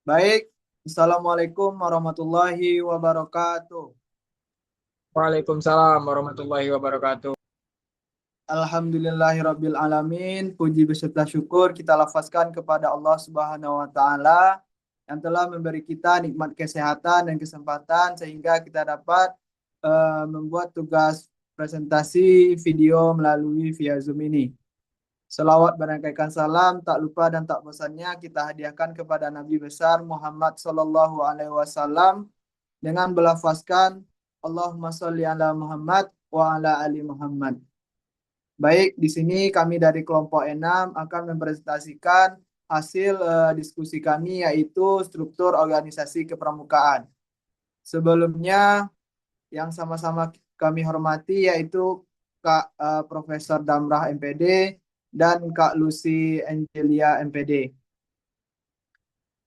Baik, Assalamualaikum warahmatullahi wabarakatuh. Waalaikumsalam warahmatullahi wabarakatuh. Alhamdulillahirabbil alamin. Puji beserta syukur kita lafazkan kepada Allah Subhanahu wa taala yang telah memberi kita nikmat kesehatan dan kesempatan sehingga kita dapat membuat tugas presentasi video melalui via Zoom ini. Selawat berangkaikan salam, tak lupa dan tak bosannya kita hadiahkan kepada Nabi besar Muhammad Sallallahu Alaihi Wasallam dengan berlafazkan Allahumma sholli ala Muhammad wa ala ali Muhammad. Baik, di sini kami dari kelompok 6 akan mempresentasikan hasil diskusi kami yaitu struktur organisasi kepramukaan. Sebelumnya yang sama-sama kami hormati yaitu Kak Profesor Damrah MPD dan Kak Lucy Angelia MPD.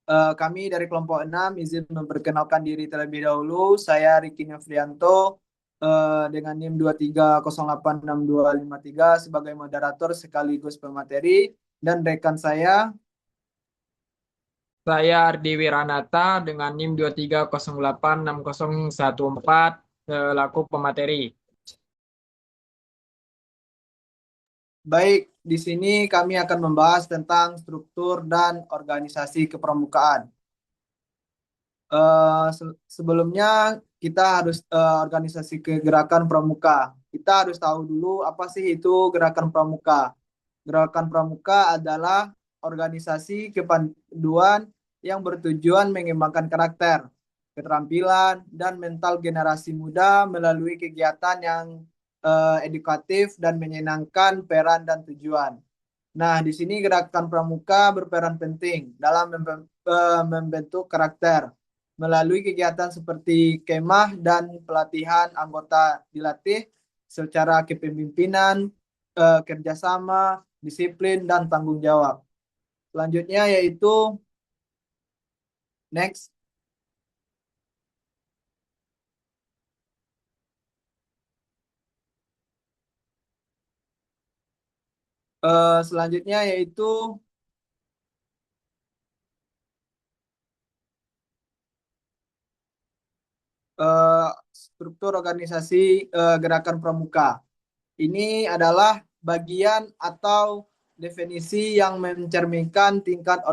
Kami dari kelompok 6 izin memperkenalkan diri terlebih dahulu. Saya Riki Nofrianto dengan NIM 230862253 sebagai moderator sekaligus pemateri dan rekan saya Saya Ardi Wiranata dengan NIM 230860114 selaku pemateri. baik di sini kami akan membahas tentang struktur dan organisasi kepramukaan. Sebelumnya kita harus organisasi kegerakan pramuka. Kita harus tahu dulu apa sih itu gerakan pramuka. Gerakan Pramuka adalah organisasi kepanduan yang bertujuan mengembangkan karakter, keterampilan, dan mental generasi muda melalui kegiatan yang edukatif dan menyenangkan peran dan tujuan. Nah, di sini gerakan pramuka berperan penting dalam membentuk karakter melalui kegiatan seperti kemah dan pelatihan anggota dilatih secara kepemimpinan, kerjasama, disiplin, dan tanggung jawab. Selanjutnya yaitu next. Selanjutnya yaitu eh, struktur organisasi gerakan pramuka. Ini adalah bagian atau definisi yang mencerminkan tingkat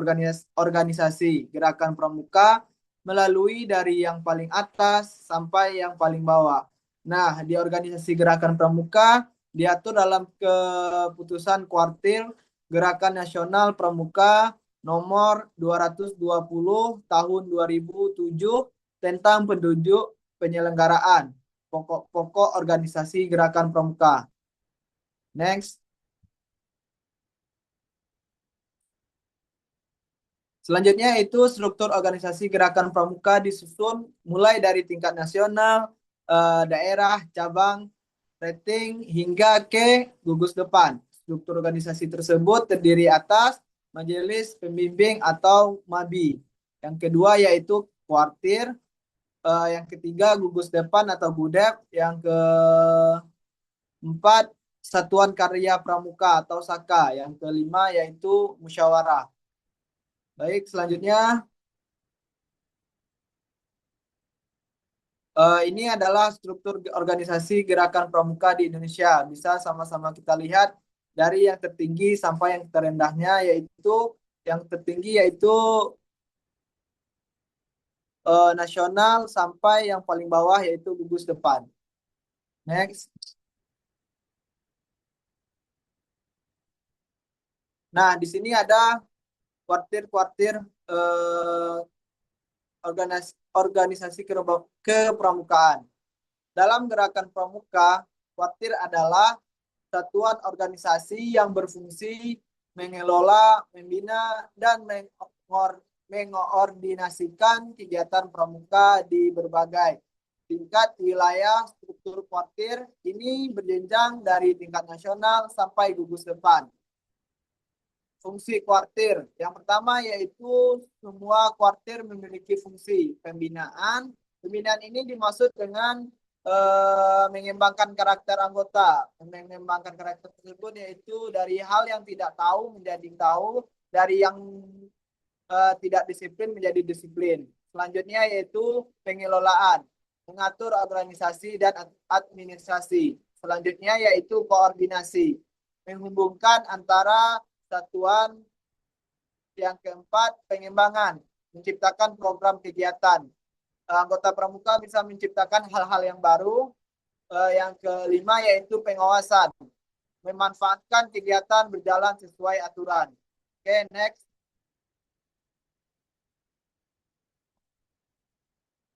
organisasi gerakan pramuka melalui dari yang paling atas sampai yang paling bawah. Nah, di organisasi gerakan pramuka diatur dalam keputusan kuartil Gerakan Nasional Pramuka nomor 220 tahun 2007 tentang penduduk penyelenggaraan pokok-pokok organisasi gerakan pramuka. Next. Selanjutnya itu struktur organisasi gerakan pramuka disusun mulai dari tingkat nasional, daerah, cabang, rating, hingga ke gugus depan. Struktur organisasi tersebut terdiri atas majelis pembimbing atau MABI. Yang kedua yaitu kuartir, yang ketiga gugus depan atau GUDEP, yang keempat Satuan Karya Pramuka atau SAKA, yang kelima yaitu musyawarah. Baik, selanjutnya ini adalah struktur organisasi gerakan pramuka di Indonesia. Bisa sama-sama kita lihat dari yang tertinggi sampai yang terendahnya, yaitu yang tertinggi yaitu nasional sampai yang paling bawah yaitu gugus depan. Next. Nah, di sini ada kuartir-kuartir organisasi kepramukaan. Dalam gerakan pramuka, kuartir adalah satuan organisasi yang berfungsi mengelola, membina, dan mengoordinasikan kegiatan pramuka di berbagai tingkat wilayah. Struktur kuartir ini berjenjang dari tingkat nasional sampai gugus depan. Fungsi kuartir. Yang pertama yaitu semua kuartir memiliki fungsi pembinaan. Pembinaan ini dimaksud dengan mengembangkan karakter anggota. Mengembangkan karakter tersebut yaitu dari hal yang tidak tahu menjadi tahu, dari yang tidak disiplin menjadi disiplin. Selanjutnya yaitu pengelolaan, mengatur organisasi dan administrasi. Selanjutnya yaitu koordinasi, menghubungkan antara satuan. Yang keempat, pengembangan, menciptakan program kegiatan. Anggota pramuka bisa menciptakan hal-hal yang baru. Yang kelima yaitu pengawasan, memanfaatkan kegiatan berjalan sesuai aturan. Oke, next.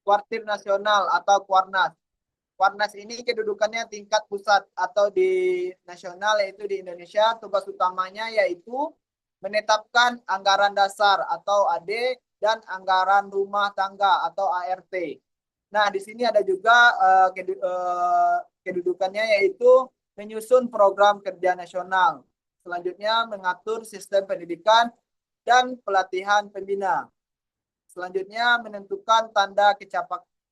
Kuartir nasional atau Kuarnas. Kuarnas ini kedudukannya tingkat pusat atau di nasional, yaitu di Indonesia. Tugas utamanya yaitu menetapkan anggaran dasar atau AD dan anggaran rumah tangga atau ART. Nah, di sini ada juga kedudukannya yaitu menyusun program kerja nasional. Selanjutnya mengatur sistem pendidikan dan pelatihan pembina. Selanjutnya menentukan tanda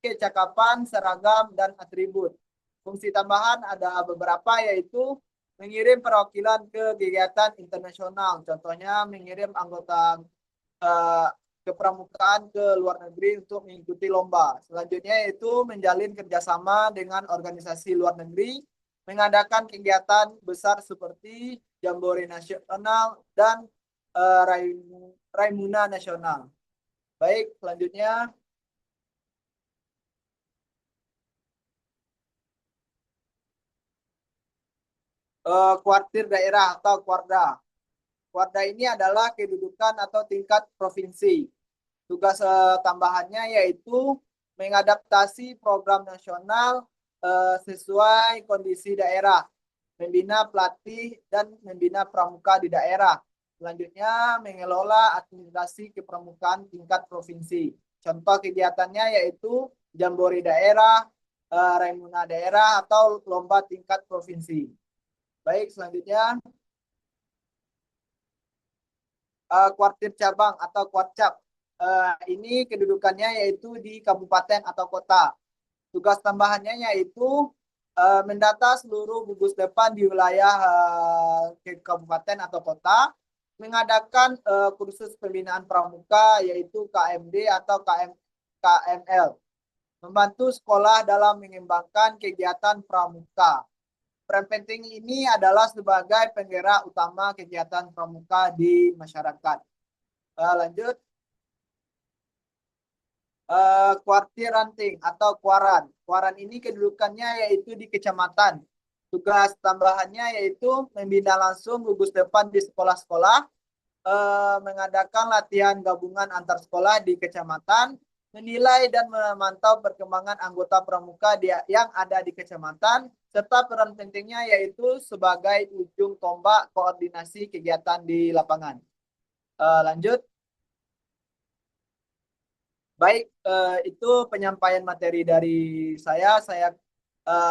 kecakapan, seragam, dan atribut. Fungsi tambahan ada beberapa, yaitu mengirim perwakilan ke kegiatan internasional. Contohnya mengirim anggota kepramukaan ke luar negeri untuk mengikuti lomba. Selanjutnya yaitu menjalin kerjasama dengan organisasi luar negeri, mengadakan kegiatan besar seperti Jambore Nasional dan Raimuna Nasional. Baik, selanjutnya kuartir daerah atau kuarda. Kuarda ini adalah kedudukan atau tingkat provinsi. Tugas tambahannya yaitu mengadaptasi program nasional sesuai kondisi daerah, membina pelatih dan membina pramuka di daerah. Selanjutnya mengelola administrasi kepramukaan tingkat provinsi. Contoh kegiatannya yaitu Jambore daerah, Raimuna daerah, atau lomba tingkat provinsi. Baik, selanjutnya kuartir cabang atau kuarcap. Ini kedudukannya yaitu di kabupaten atau kota. Tugas tambahannya yaitu mendata seluruh gugus depan di wilayah kabupaten atau kota, mengadakan kursus pembinaan pramuka yaitu KMD atau KML, membantu sekolah dalam mengembangkan kegiatan pramuka. Peran penting ini adalah sebagai penggerak utama kegiatan pramuka di masyarakat. Lanjut. Kuartir ranting atau kuaran. Kuaran ini kedudukannya yaitu di kecamatan. Tugas tambahannya yaitu membina langsung gugus depan di sekolah-sekolah, mengadakan latihan gabungan antar sekolah di kecamatan, menilai dan memantau perkembangan anggota pramuka yang ada di kecamatan, serta peran pentingnya yaitu sebagai ujung tombak koordinasi kegiatan di lapangan. Lanjut. Baik, itu penyampaian materi dari saya.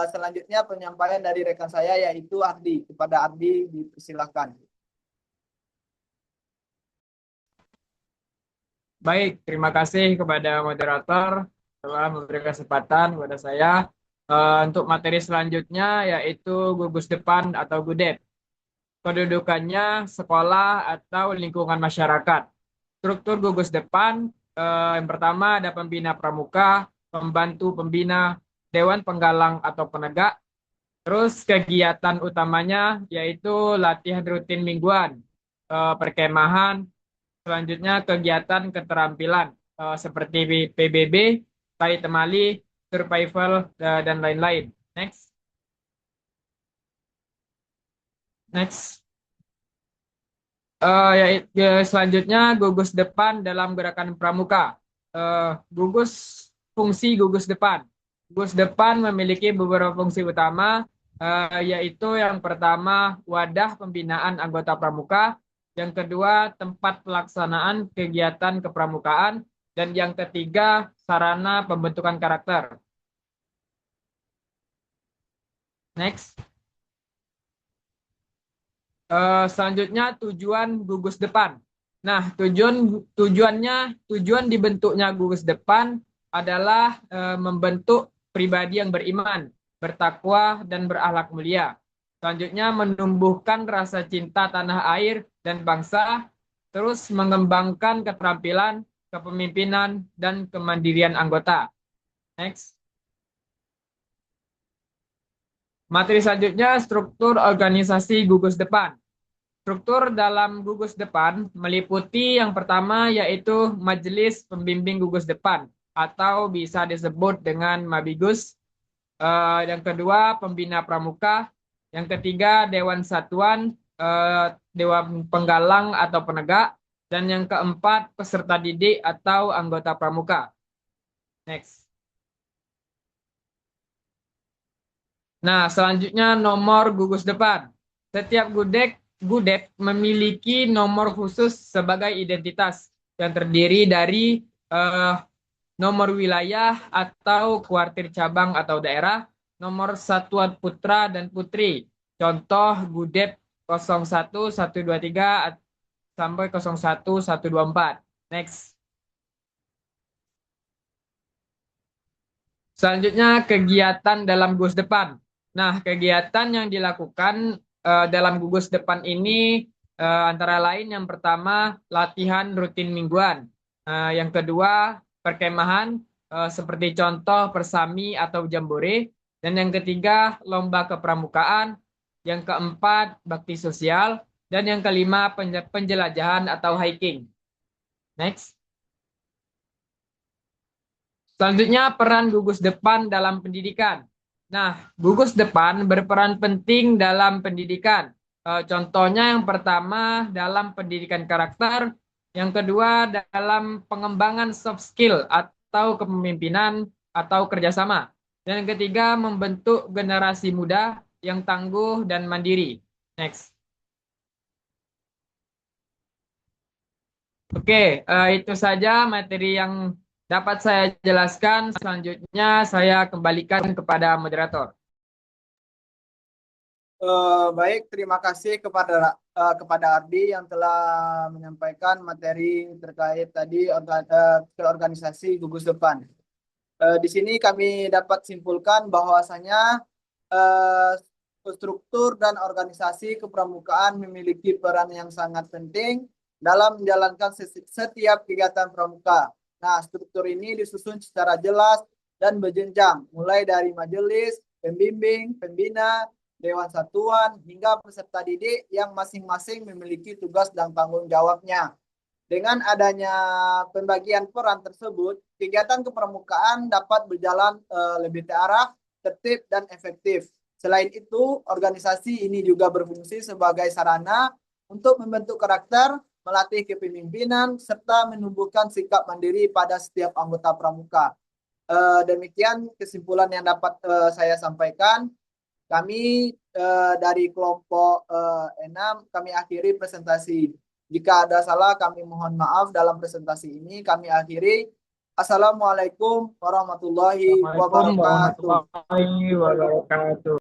Selanjutnya penyampaian dari rekan saya yaitu Ardi. Kepada Ardi dipersilakan. Baik, terima kasih kepada moderator telah memberi kesempatan kepada saya untuk materi selanjutnya yaitu gugus depan atau GUDEP. Kedudukannya sekolah atau lingkungan masyarakat. Struktur gugus depan yang pertama ada pembina pramuka, pembantu pembina, dewan penggalang atau penegak. Terus kegiatan utamanya yaitu latihan rutin mingguan, perkemahan, selanjutnya kegiatan keterampilan seperti PBB, tali temali, survival, dan lain-lain. Next. Next. Selanjutnya gugus depan dalam gerakan pramuka. Fungsi gugus depan. Gugus depan memiliki beberapa fungsi utama, yaitu yang pertama wadah pembinaan anggota pramuka, yang kedua tempat pelaksanaan kegiatan kepramukaan, dan yang ketiga sarana pembentukan karakter. Next. Selanjutnya tujuan gugus depan. Nah, tujuan dibentuknya gugus depan adalah membentuk pribadi yang beriman, bertakwa, dan berakhlak mulia. Selanjutnya menumbuhkan rasa cinta tanah air dan bangsa. terus mengembangkan keterampilan, kepemimpinan, dan kemandirian anggota. Next. Materi selanjutnya, struktur organisasi gugus depan. Struktur dalam gugus depan meliputi yang pertama yaitu Majelis Pembimbing Gugus Depan atau bisa disebut dengan Mabigus. Yang kedua Pembina Pramuka. Yang ketiga Dewan Satuan, Dewan Penggalang atau Penegak. Dan yang keempat peserta didik atau anggota pramuka. Next. Nah, selanjutnya nomor gugus depan. Setiap Gudet memiliki nomor khusus sebagai identitas yang terdiri dari nomor wilayah atau kuartir cabang atau daerah, nomor satuan putra dan putri. Contoh Gudet 01123 sampai 01124. Next. Selanjutnya kegiatan dalam gugus depan. Nah, kegiatan yang dilakukan dalam gugus depan ini antara lain yang pertama latihan rutin mingguan, yang kedua perkemahan seperti contoh persami atau jambore, dan yang ketiga lomba kepramukaan, yang keempat bakti sosial, dan yang kelima penjelajahan atau hiking. Next. Selanjutnya peran gugus depan dalam pendidikan. Nah, gugus depan berperan penting dalam pendidikan. Contohnya yang pertama dalam pendidikan karakter, yang kedua dalam pengembangan soft skill atau kepemimpinan atau kerjasama. Dan yang ketiga membentuk generasi muda yang tangguh dan mandiri. Next. Oke, itu saja materi yang dapat saya jelaskan. Selanjutnya saya kembalikan kepada moderator. Baik, terima kasih kepada Ardi yang telah menyampaikan materi terkait tadi organisasi gugus depan. Di sini kami dapat simpulkan bahwasanya eh, struktur dan organisasi kepramukaan memiliki peran yang sangat penting dalam menjalankan setiap kegiatan pramuka. Nah, struktur ini disusun secara jelas dan berjenjang, mulai dari majelis, pembimbing, pembina, dewan satuan, hingga peserta didik yang masing-masing memiliki tugas dan tanggung jawabnya. Dengan adanya pembagian peran tersebut, kegiatan kepramukaan dapat berjalan lebih terarah, tertib, dan efektif. Selain itu, organisasi ini juga berfungsi sebagai sarana untuk membentuk karakter, melatih kepemimpinan, serta menumbuhkan sikap mandiri pada setiap anggota pramuka. Demikian kesimpulan yang dapat saya sampaikan. Kami dari kelompok 6, kami akhiri presentasi. Jika ada salah, kami mohon maaf dalam presentasi ini. Kami akhiri. Assalamualaikum warahmatullahi Assalamualaikum wabarakatuh. warahmatullahi wabarakatuh.